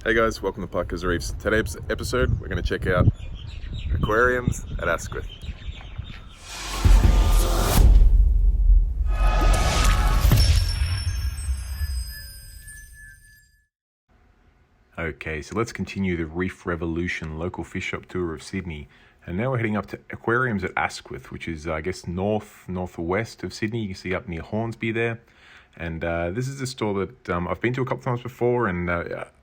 Hey guys, welcome to Parker's Reefs. Today's episode, we're going to check out aquariums at Asquith. Okay, so let's continue the Reef Revolution local fish shop tour of Sydney. And now we're heading up to Aquariums at Asquith, which is, I guess, northwest of Sydney. You can see up near Hornsby there. And this is a store that I've been to a couple times before, and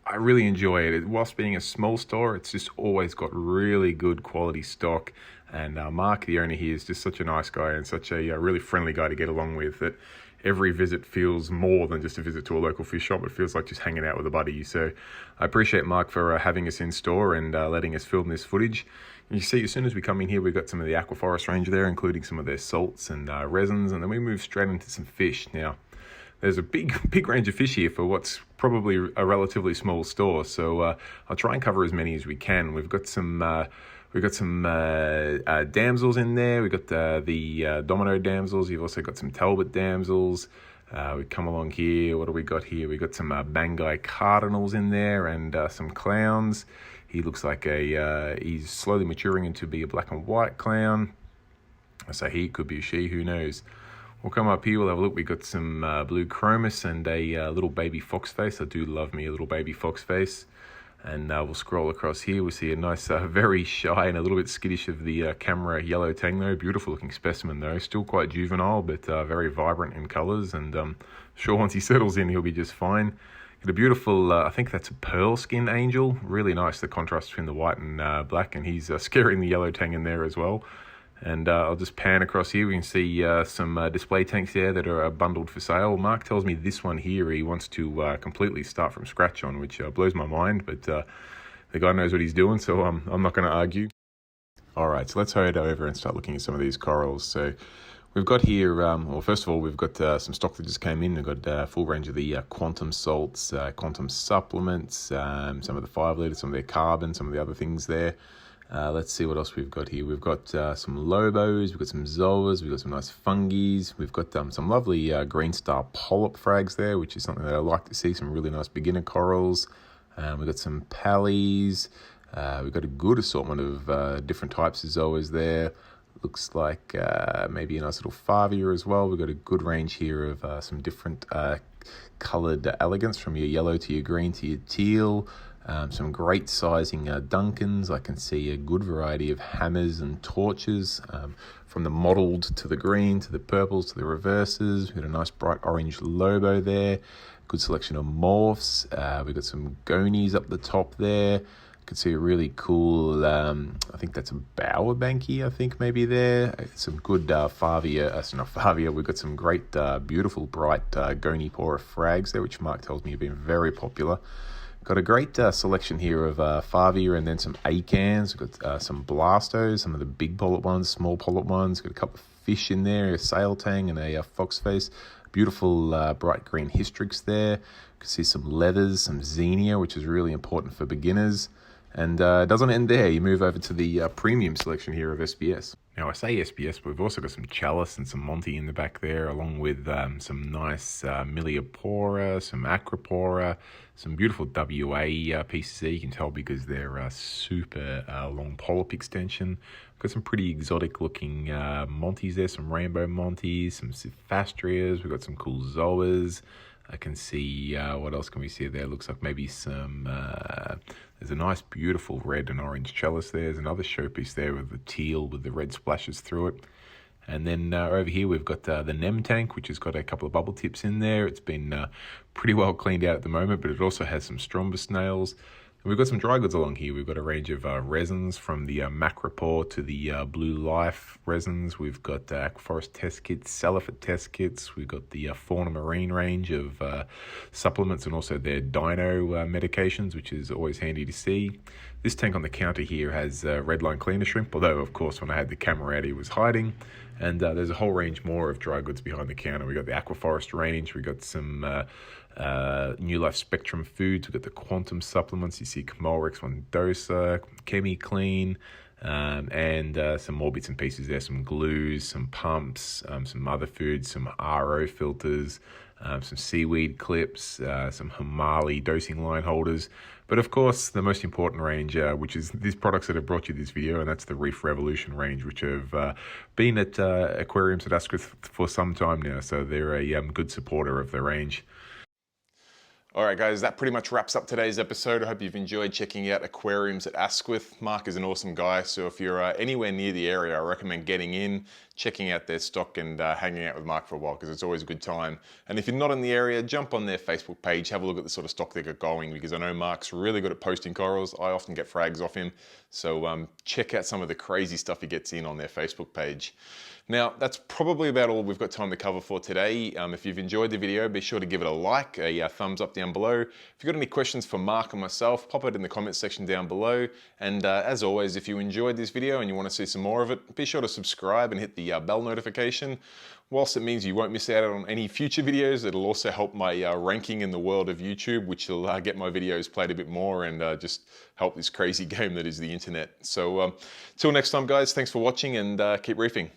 I really enjoy it. Whilst being a small store, it's just always got really good quality stock. And Mark, the owner here, is just such a nice guy and such a really friendly guy to get along with, that every visit feels more than just a visit to a local fish shop. It feels like just hanging out with a buddy. So I appreciate Mark for having us in store and letting us film this footage. And you see, as soon as we come in here, we've got some of the aquaforest range there, including some of their salts and resins, and then we move straight into some fish. Now, there's a big range of fish here for what's probably a relatively small store. So I'll try and cover as many as we can. We've got some damsels in there. We've got the domino damsels. You've also got some Talbot damsels. We come along here. What do we got here? We've got some Bangai cardinals in there and some clowns. He looks like he's slowly maturing into be a black and white clown. I say he, could be a she, who knows. We'll come up here, we'll have a look. We've got some blue chromis and a little baby fox face. I do love me a little baby fox face. And we'll scroll across here. We see a nice, very shy and a little bit skittish of the camera yellow tango. Beautiful looking specimen though. Still quite juvenile, but very vibrant in colours. And sure, once he settles in, he'll be just fine. Got a beautiful, I think that's a pearl skin angel. Really nice, the contrast between the white and black. And he's scaring the yellow tang in there as well. And I'll just pan across here. We can see some display tanks there that are bundled for sale. Mark tells me this one here he wants to completely start from scratch on, which blows my mind, but the guy knows what he's doing, so I'm not going to argue. All right, so let's head over and start looking at some of these corals. So we've got here, well, first of all, we've got some stock that just came in. We've got a full range of the quantum salts, quantum supplements, some of the 5 litre, some of their carbon, some of the other things there. Let's see what else we've got here. We've got some lobos, we've got some zoas, we've got some nice fungies, we've got some lovely green star polyp frags there, which is something that I like to see, some really nice beginner corals. We've got some pallies, we've got a good assortment of different types of zoas there. Looks like maybe a nice little favia as well. We've got a good range here of some different coloured elegance, from your yellow to your green to your teal. Some great sizing Duncans. I can see a good variety of hammers and torches, from the mottled to the green to the purples to the reverses. We've got a nice bright orange lobo there. Good selection of morphs. We've got some gonies up the top there. You can see a really cool, I think that's a bower banky, I think maybe there. Some good favia, not favia. We've got some great, beautiful, bright goni pora frags there, which Mark tells me have been very popular. Got a great selection here of favia and then some acans. We've got some blastos, some of the big polyp ones, small polyp ones. Got a couple of fish in there, a sail tang and a foxface. Beautiful bright green hystrix there. You can see some leathers, some xenia, which is really important for beginners. And it doesn't end there. You move over to the premium selection here of SBS. Now, I say SBS, but we've also got some chalice and some Monty in the back there, along with some nice Miliopora, some Acropora, some beautiful WA pieces there. You can tell because they're super long polyp extension. We've got some pretty exotic looking Monties there, some rainbow Monties, some Cephastrias. We've got some cool Zoas. I can see, what else can we see there? Looks like maybe some, there's a nice beautiful red and orange chalice there. There's another showpiece there with the teal with the red splashes through it. And then over here we've got the Nem tank, which has got a couple of bubble tips in there. It's been pretty well cleaned out at the moment, but it also has some strombus snails. And we've got some dry goods along here. We've got a range of resins, from the Macropore to the Blue Life resins. We've got Aquaforest test kits, Salafit test kits. We've got the Fauna Marine range of supplements and also their dino medications, which is always handy to see. This tank on the counter here has redline cleaner shrimp, although of course when I had the camera out he was hiding. And there's a whole range more of dry goods behind the counter. We've got the Aquaforest range. We've got some New Life Spectrum foods. We've got the quantum supplements. You see Comolrex Mondosa, Chemi Clean, and some more bits and pieces there. Some glues, some pumps, some other foods, some RO filters. some seaweed clips, some Hamali dosing line holders, but of course the most important range, which is these products that have brought you this video, and that's the Reef Revolution range, which have been at Aquariums at Asquith for some time now, so they're a good supporter of the range. Alright guys, that pretty much wraps up today's episode. I hope you've enjoyed checking out Aquariums at Asquith. Mark is an awesome guy, so if you're anywhere near the area, I recommend getting in, checking out their stock and hanging out with Mark for a while, because it's always a good time. And if you're not in the area, jump on their Facebook page, have a look at the sort of stock they got going, because I know Mark's really good at posting corals. I often get frags off him, so check out some of the crazy stuff he gets in on their Facebook page. Now, that's probably about all we've got time to cover for today. If you've enjoyed the video, be sure to give it a like, a thumbs up down below. If you've got any questions for Mark or myself, pop it in the comments section down below. And as always, if you enjoyed this video and you want to see some more of it, be sure to subscribe and hit the bell notification. Whilst it means you won't miss out on any future videos, it'll also help my ranking in the world of YouTube, which will get my videos played a bit more and just help this crazy game that is the internet. So till next time guys, thanks for watching and keep reefing.